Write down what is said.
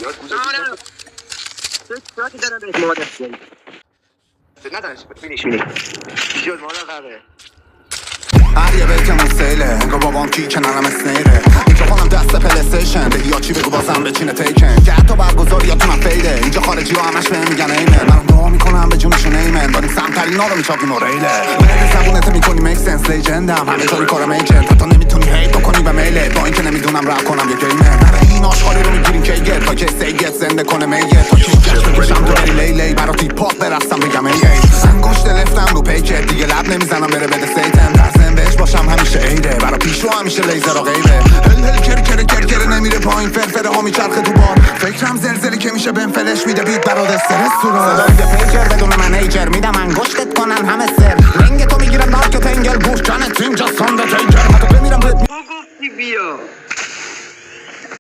یاد گوشه ندارش می‌بینی جز مادر قره هر یه بیتمون سیله انگار بابام کی کنارم اسنیره اینجا خونم دست پلیستیشن بگی یا چی بگو بازم بچینه تیکن که حتی برگزاری یا تونم فیده اینجا خارجی ها همش بهم میگن ایمن من دعا میکنم به جونشون ایمن داریم سمترین ها رو میچاپیم و ریله ورد زبونت میکنی میک سنس لیجندم همه طوری کارم ایجنت حتی نمیتونی هیت بکنی به میله با اینکه نمیدونم رپ کنم یه گیمر نره این آشغالی رو میگیریم که گت تا که سیگت زنده کنه میگه تا کیش جشت بکشم تو بری لیلی برات هیپ هاپ برستم بگم ای انگشت لفتم رو پیکت دیگه لب نمیزنم بره بده سیتم درزن بهش باشم همیشه عیده برا پیشو همیشه لیزر و غیبه هل کر نمیره پایین فرفره ها میچرخه تو بار فکرم زلزلی که میشه بهم فلش میده بیت برات استرس تو را صدای پیجر بدون منیجر میدم انگشتت کنن همه سر رنگ تو میگیرم دارک تنگل گوش جانت اینجا ساند تیجر حتی بمیرم گفتی بیا